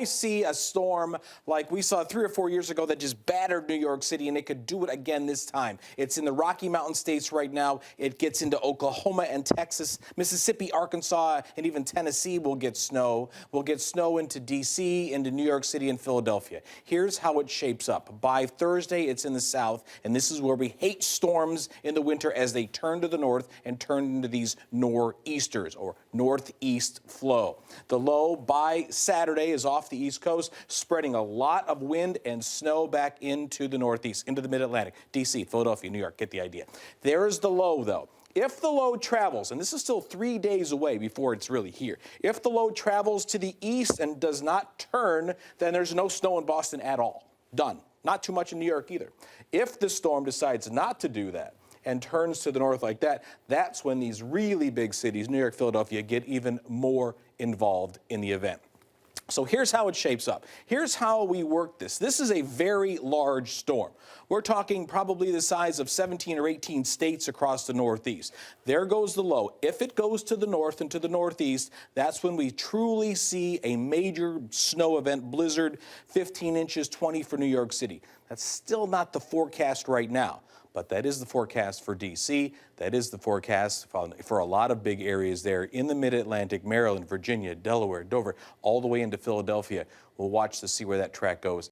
I see a storm like we saw 3 or 4 years ago that just battered New York City, and it could do it again this time. It's in the Rocky Mountain states right now. It gets into Oklahoma and Texas, Mississippi, Arkansas, and even Tennessee will get snow. We'll get snow into D.C., into New York City and Philadelphia. Here's how it shapes up. By Thursday, it's in the south, and this is where we hate storms in the winter as they turn to the north and turn into these nor'easters or northeast flow. The low by Saturday is off the East Coast, spreading a lot of wind and snow back into the Northeast, into the Mid-Atlantic, D.C., Philadelphia, New York. Get the idea. There's the low, though. If the low travels, and this is still 3 days away before it's really here, if the low travels to the east and does not turn, then there's no snow in Boston at all. Done. Not too much in New York either. If the storm decides not to do that and turns to the north like that, that's when these really big cities, New York, Philadelphia, get even more involved in the event. So here's how it shapes up. Here's how we work this. This is a very large storm. We're talking probably the size of 17 or 18 states across the Northeast. There goes the low. If it goes to the north and to the Northeast, that's when we truly see a major snow event, blizzard, 15 inches, 20 for New York City. That's still not the forecast right now. But that is the forecast for D.C. That is the forecast for a lot of big areas there in the Mid-Atlantic, Maryland, Virginia, Delaware, Dover, all the way into Philadelphia. We'll watch to see where that track goes.